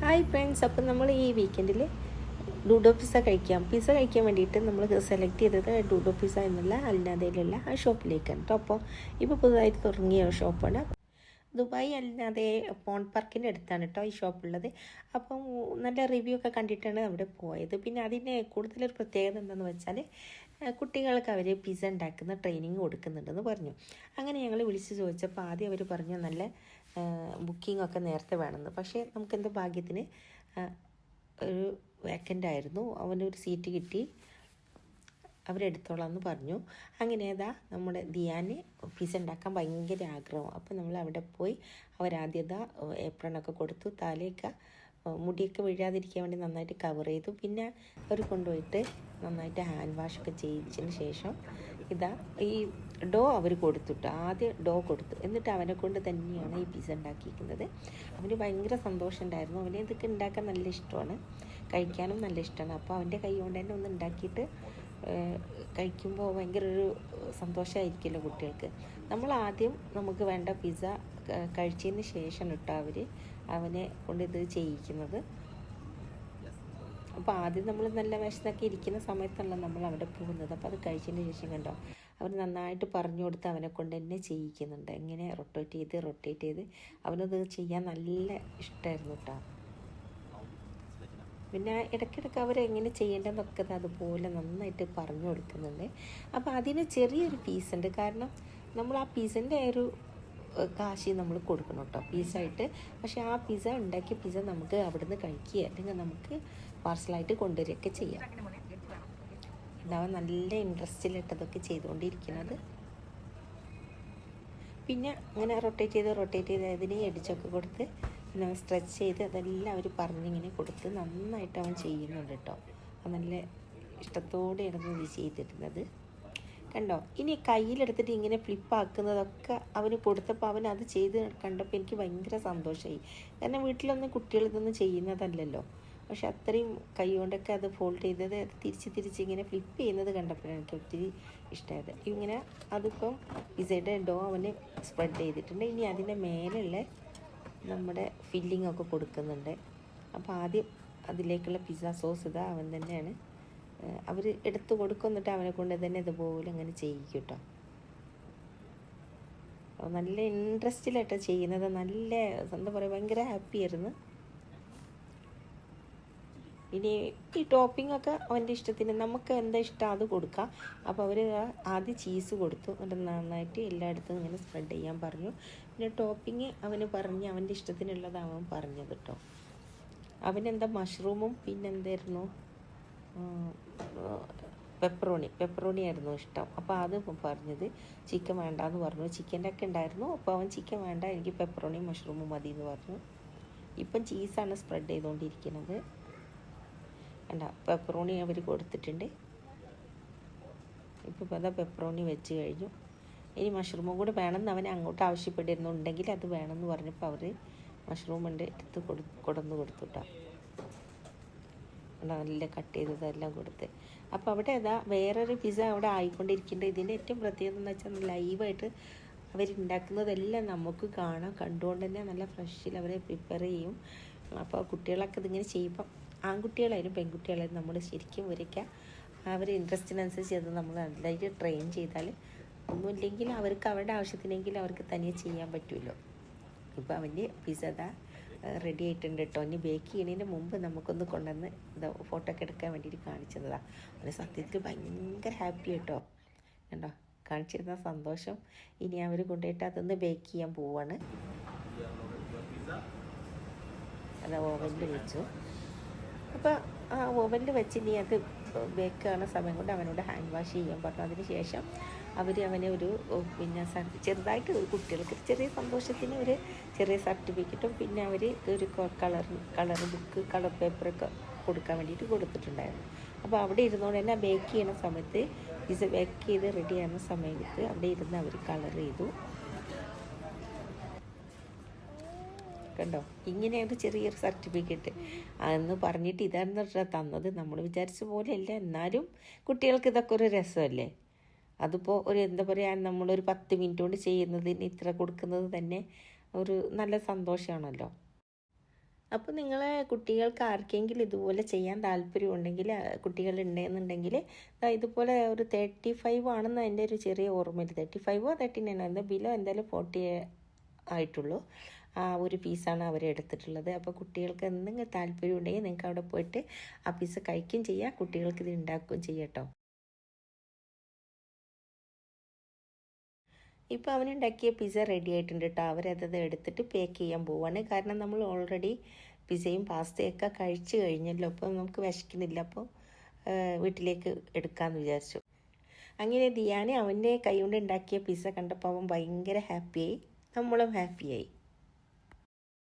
Hi friends, അപ്പം നമ്മൾ ഈ വീക്കെൻഡിൽ ഡൂഡോ പിസ്സ കഴിക്കാൻ വേണ്ടിയിട്ട് നമ്മൾ സെലക്ട് ചെയ്തത് ഡൂഡോ പിസ്സ എന്നുള്ള അൽനാദയിലുള്ള ആ ഷോപ്പിലേക്കാണ് കേട്ടോ. അപ്പോൾ ഇപ്പോൾ പുതുതായിട്ട് തുടങ്ങിയ ഷോപ്പാണ്. ദുബായ് അൽനാദെ പോൺ പാർക്കിൻ്റെ അടുത്താണ് കേട്ടോ ഈ ഷോപ്പുള്ളത്. അപ്പം നല്ല റിവ്യൂ ഒക്കെ കണ്ടിട്ടാണ് അവിടെ പോയത്. പിന്നെ അതിന് കൂടുതലൊരു പ്രത്യേകത എന്താണെന്ന് വെച്ചാൽ കുട്ടികൾക്ക് അവർ പിസ്സ ഉണ്ടാക്കുന്ന ട്രെയിനിങ് കൊടുക്കുന്നുണ്ടെന്ന് പറഞ്ഞു. അങ്ങനെ ഞങ്ങൾ വിളിച്ച് ചോദിച്ചപ്പോൾ ആദ്യം അവർ പറഞ്ഞു നല്ല ബുക്കിംഗ് ഒക്കെ നേരത്തെ വേണമെന്ന്. പക്ഷേ നമുക്കെന്തോ ഭാഗ്യത്തിന് ഒരു വേക്കൻ്റ് ആയിരുന്നു, അവനൊരു സീറ്റ് കിട്ടി, അവരെടുത്തോളാം എന്ന് പറഞ്ഞു. അങ്ങനെ അതാ നമ്മുടെ ദിയാന് പിസ്സ ഉണ്ടാക്കാൻ ഭയങ്കര ആഗ്രഹം. അപ്പോൾ നമ്മൾ അവിടെ പോയി അവരാദ്യത ഏപ്രണൊക്കെ കൊടുത്തു, തലയൊക്കെ മുടിയൊക്കെ വീഴാതിരിക്കാൻ വേണ്ടി നന്നായിട്ട് കവർ ചെയ്തു. പിന്നെ അവർ കൊണ്ടുപോയിട്ട് നന്നായിട്ട് ഹാൻഡ് വാഷൊക്കെ ചെയ്തതിന് ശേഷം ഇതാ ഈ ഡോ അവർ കൊടുത്തിട്ട് ആദ്യം ഡോ കൊടുത്തു. എന്നിട്ട് അവനെ കൊണ്ട് തന്നെയാണ് ഈ പിസ്സ ഉണ്ടാക്കിയിരിക്കുന്നത്. അവന് ഭയങ്കര സന്തോഷം ഉണ്ടായിരുന്നു. അവനെ ഇതൊക്കെ ഉണ്ടാക്കാൻ നല്ല ഇഷ്ടമാണ്, കഴിക്കാനും നല്ല ഇഷ്ടമാണ്. അപ്പോൾ അവൻ്റെ കൈ കൊണ്ട് തന്നെ ഒന്ന് ഉണ്ടാക്കിയിട്ട് കഴിക്കുമ്പോൾ ഭയങ്കര ഒരു സന്തോഷമായിരിക്കുമല്ലോ കുട്ടികൾക്ക്. നമ്മൾ ആദ്യം നമുക്ക് വേണ്ട പിസ്സ കഴിച്ചതിന് ശേഷം കേട്ടോ അവനെ കൊണ്ട് ഇത് ചെയ്യിക്കുന്നത്. അപ്പോൾ ആദ്യം നമ്മൾ നല്ല വിശന്നൊക്കെ ഇരിക്കുന്ന സമയത്തല്ല നമ്മൾ അവിടെ പോകുന്നത്. അപ്പോൾ അത് കഴിച്ചതിന് ശേഷം കണ്ടോ അവർ നന്നായിട്ട് പറഞ്ഞു കൊടുത്ത് അവനെ കൊണ്ട് തന്നെ ചെയ്യിക്കുന്നുണ്ട്. എങ്ങനെ റൊട്ടേറ്റ് ചെയ്ത് അവനത് ചെയ്യാൻ നല്ല ഇഷ്ടമായിരുന്നു കേട്ടോ. പിന്നെ ഇടയ്ക്കിടയ്ക്ക് അവരെങ്ങനെ ചെയ്യേണ്ടതെന്നൊക്കെ അതുപോലെ നന്നായിട്ട് പറഞ്ഞു കൊടുക്കുന്നുണ്ട്. അപ്പോൾ അതിന് ചെറിയൊരു ഫീസുണ്ട്, കാരണം നമ്മൾ ആ പിസ്സൻ്റെ ഒരു കാശ് നമ്മൾ കൊടുക്കണം കേട്ടോ പീസായിട്ട്. പക്ഷേ ആ പിസ്സ ഉണ്ടാക്കിയ പിസ്സ നമുക്ക് അവിടുന്ന് കഴിക്കുക അല്ലെങ്കിൽ നമുക്ക് പാർസലായിട്ട് കൊണ്ടുവരികയൊക്കെ ചെയ്യാം. ഉണ്ടാവാൻ നല്ല ഇൻട്രസ്റ്റിലിട്ടതൊക്കെ ചെയ്തുകൊണ്ടിരിക്കുന്നത്. പിന്നെ അങ്ങനെ റൊട്ടേറ്റ് ചെയ്ത് അതിനെ ഇടിച്ചൊക്കെ കൊടുത്ത് പിന്നെ സ്ട്രെച്ച് ചെയ്ത് അതെല്ലാം അവർ പറഞ്ഞിങ്ങനെ കൊടുത്ത് നന്നായിട്ട് അവൻ ചെയ്യുന്നുണ്ട് കേട്ടോ. അത് നല്ല ഇഷ്ടത്തോടെയാണ് ഇത് ചെയ്തിരുന്നത്. കണ്ടോ, ഇനി കയ്യിലെടുത്തിട്ട് ഇങ്ങനെ ഫ്ലിപ്പാക്കുന്നതൊക്കെ അവന് കൊടുത്തപ്പോൾ അവൻ അത് ചെയ്ത് കണ്ടപ്പോൾ എനിക്ക് ഭയങ്കര സന്തോഷമായി. കാരണം വീട്ടിലൊന്നും കുട്ടികൾ ഇതൊന്നും ചെയ്യുന്നതല്ലല്ലോ. പക്ഷെ അത്രയും കൈ കൊണ്ടൊക്കെ അത് ഫോൾഡ് ചെയ്തത് അത് തിരിച്ച് ഇങ്ങനെ ഫ്ലിപ്പ് ചെയ്യുന്നത് കണ്ടപ്പോഴാണ് എനിക്ക് ഒത്തിരി ഇഷ്ടമായത്. ഇങ്ങനെ അതിപ്പം പിസ്സയുടെ ഡോ അവന് സ്പ്രെഡ് ചെയ്തിട്ടുണ്ട്. ഇനി അതിൻ്റെ മേലുള്ള നമ്മുടെ ഫില്ലിംഗ് ഒക്കെ കൊടുക്കുന്നുണ്ട്. അപ്പോൾ ആദ്യം അതിലേക്കുള്ള പിസ്സ സോസ് ഇതാ അവൻ തന്നെയാണ് അവർ എടുത്ത് കൊടുക്കും. എന്നിട്ട് അവനെ കൊണ്ട് തന്നെ ഇതുപോലെ അങ്ങനെ ചെയ്യിക്കും കേട്ടോ. നല്ല ഇൻട്രസ്റ്റിലായിട്ടാണ് ചെയ്യുന്നത്. നല്ല എന്താ പറയുക, ഭയങ്കര ഹാപ്പിയായിരുന്നു. ഇനി ഈ ടോപ്പിംഗ് ഒക്കെ അവൻ്റെ ഇഷ്ടത്തിന് നമുക്ക് എന്താ ഇഷ്ടം അത് കൊടുക്കാം. അപ്പോൾ അവർ ആദ്യം ചീസ് കൊടുത്തു, എന്നിട്ട് നന്നായിട്ട് എല്ലായിടത്തും ഇങ്ങനെ സ്പ്രെഡ് ചെയ്യാൻ പറഞ്ഞു. പിന്നെ ടോപ്പിംഗ് അവന് പറഞ്ഞ് അവൻ്റെ ഇഷ്ടത്തിനുള്ളത് അവൻ പറഞ്ഞത് കേട്ടോ. അവനെന്താ മഷ്റൂമും പിന്നെന്തായിരുന്നു പെപ്പറോണി ആയിരുന്നു ഇഷ്ടം. അപ്പോൾ അത് പറഞ്ഞത് ചിക്കൻ വേണ്ടാന്ന് പറഞ്ഞു. ചിക്കൻ്റെ ഒക്കെ ഉണ്ടായിരുന്നു. അപ്പോൾ അവൻ ചിക്കൻ വേണ്ട, എനിക്ക് പെപ്പറോണിയും മഷ്റൂമും മതി എന്ന് പറഞ്ഞു. ഇപ്പം ചീസാണ് സ്പ്രെഡ് ചെയ്തുകൊണ്ടിരിക്കുന്നത്. വേണ്ട, പെപ്പറോണി അവർ കൊടുത്തിട്ടുണ്ട്. ഇപ്പോൾ അതാ പെപ്പറോണി വെച്ച് കഴിഞ്ഞു. ഇനി മഷ്റൂമും കൂടെ വേണമെന്ന് അവനെ അങ്ങോട്ട് ആവശ്യപ്പെട്ടിരുന്നു. ഉണ്ടെങ്കിൽ അത് വേണമെന്ന് പറഞ്ഞപ്പോൾ അവർ മഷ്റൂം ഉണ്ട് എടുത്ത് കൊടുന്നു കൊടുത്തു കേട്ടോ. നല്ല കട്ട് ചെയ്തതെല്ലാം കൊടുത്ത്. അപ്പോൾ അവിടെ അതാ വേറൊരു പിസ്സ അവിടെ ആയിക്കൊണ്ടിരിക്കുന്നുണ്ട്. ഇതിൻ്റെ ഏറ്റവും പ്രത്യേകത എന്ന് വെച്ചാൽ ലൈവായിട്ട് അവരുണ്ടാക്കുന്നതെല്ലാം നമുക്ക് കാണാം. കണ്ടുകൊണ്ട് തന്നെ നല്ല ഫ്രഷിൽ അവരെ പ്രിപ്പയർ ചെയ്യും. അപ്പോൾ കുട്ടികളൊക്കെ ഇതിങ്ങനെ ചെയ്യുമ്പം ആൺകുട്ടികളായാലും പെൺകുട്ടികളായാലും നമ്മൾ ശരിക്കും ഒരിക്കൽ അവർ ഇൻട്രസ്റ്റിനനുസരിച്ച് അത് നമ്മൾ നല്ലതായിട്ട് ട്രെയിൻ ചെയ്താൽ ഒന്നുമില്ലെങ്കിൽ അവർക്ക് അവരുടെ ആവശ്യത്തിനെങ്കിലും അവർക്ക് തനിയെ ചെയ്യാൻ പറ്റുമല്ലോ. ഇപ്പോൾ അവൻ്റെ പിസ്സ അതാ റെഡി ആയിട്ടുണ്ട് കേട്ടോ. ഇനി ബേക്ക് ചെയ്യുന്നതിന് മുമ്പ് നമുക്കൊന്ന് കൊണ്ടുവന്ന് ഫോട്ടോ ഒക്കെ എടുക്കാൻ വേണ്ടിയിട്ട് കാണിച്ചതാണ്. അവന് സത്യത്തിൽ ഭയങ്കര ഹാപ്പി കേട്ടോ. കണ്ടോ, കാണിച്ചിരുന്ന സന്തോഷം. ഇനി അവർ കൊണ്ടുപോയിട്ട് അതൊന്ന് ബേക്ക് ചെയ്യാൻ പോവാണ്. അത് ഓവനിൽ വെച്ചു. അപ്പോൾ ആ ഓവനിൽ വെച്ച് ഇനി അത് ബേക്ക് ആവുന്ന സമയം കൊണ്ട് അവനോട് ഹാൻഡ് വാഷ് ചെയ്യാൻ പറഞ്ഞു. അതിന് ശേഷം അവനെ ഒരു പിന്നെ ചെറുതായിട്ട് കുട്ടികൾക്ക് ചെറിയ സന്തോഷത്തിന് ഒരു ചെറിയ സർട്ടിഫിക്കറ്റും പിന്നെ അവർ ഒരു കളർ ബുക്ക് കളർ പേപ്പറൊക്കെ കൊടുക്കാൻ വേണ്ടിയിട്ട് കൊടുത്തിട്ടുണ്ടായിരുന്നു. അപ്പോൾ അവിടെ ഇരുന്നുകൊണ്ട് തന്നെ ബേക്ക് ചെയ്യുന്ന സമയത്ത് പിസ്സ ബേക്ക് ചെയ്ത് റെഡി ആകുന്ന സമയത്ത് അവിടെ ഇരുന്ന് അവർ കളർ ചെയ്തു. കണ്ടോ, ഇങ്ങനെയാണ് ചെറിയൊരു സർട്ടിഫിക്കറ്റ് എന്ന് പറഞ്ഞിട്ട് ഇതാണെന്ന് തന്നത്. നമ്മൾ വിചാരിച്ച പോലെയല്ല, എന്നാലും കുട്ടികൾക്ക് ഇതൊക്കെ ഒരു രസമല്ലേ. അതിപ്പോൾ ഒരു എന്താ പറയുക, നമ്മളൊരു 10 മിനിറ്റ് കൊണ്ട് ചെയ്യുന്നതിന് ഇത്ര കൊടുക്കുന്നത് തന്നെ ഒരു നല്ല സന്തോഷമാണല്ലോ. അപ്പോൾ നിങ്ങളെ കുട്ടികൾക്ക് ആർക്കെങ്കിലും ഇതുപോലെ ചെയ്യാൻ താല്പര്യമുണ്ടെങ്കിൽ കുട്ടികളുണ്ടെന്നുണ്ടെങ്കിൽ ഇതുപോലെ ഒരു 35 ആണെന്ന് എൻ്റെ ഒരു ചെറിയ ഓർമ്മയിൽ 35ഓ 39ഓ എന്താ ബിലോ എന്തായാലും 40 ആയിട്ടുള്ളൂ. ആ ഒരു പീസാണ് അവർ എടുത്തിട്ടുള്ളത്. അപ്പോൾ കുട്ടികൾക്ക് എന്തെങ്കിലും താല്പര്യം ഉണ്ടെങ്കിൽ നിങ്ങൾക്ക് അവിടെ പോയിട്ട് ആ പീസ് കഴിക്കുകയും ചെയ്യാം, കുട്ടികൾക്ക് ഇത് ഉണ്ടാക്കുകയും ചെയ്യാം കേട്ടോ. ഇപ്പോൾ അവനുണ്ടാക്കിയ പിസ്സ റെഡി ആയിട്ടുണ്ട് കേട്ടോ. അവരത് എടുത്തിട്ട് പാക്ക് ചെയ്യാൻ പോവാണ്. കാരണം നമ്മൾ ഓൾറെഡി പിസ്സയും പാസ്തയൊക്കെ കഴിച്ച് കഴിഞ്ഞല്ലോ. അപ്പോൾ നമുക്ക് വിശക്കുന്നില്ല. അപ്പോൾ വീട്ടിലേക്ക് എടുക്കാമെന്ന് വിചാരിച്ചു. അങ്ങനെ ദിയാനെ അവൻ്റെ കൈ കൊണ്ട് ഉണ്ടാക്കിയ പിസ്സ കണ്ടപ്പോൾ അവൻ ഭയങ്കര ഹാപ്പിയായി, നമ്മളും ഹാപ്പിയായി.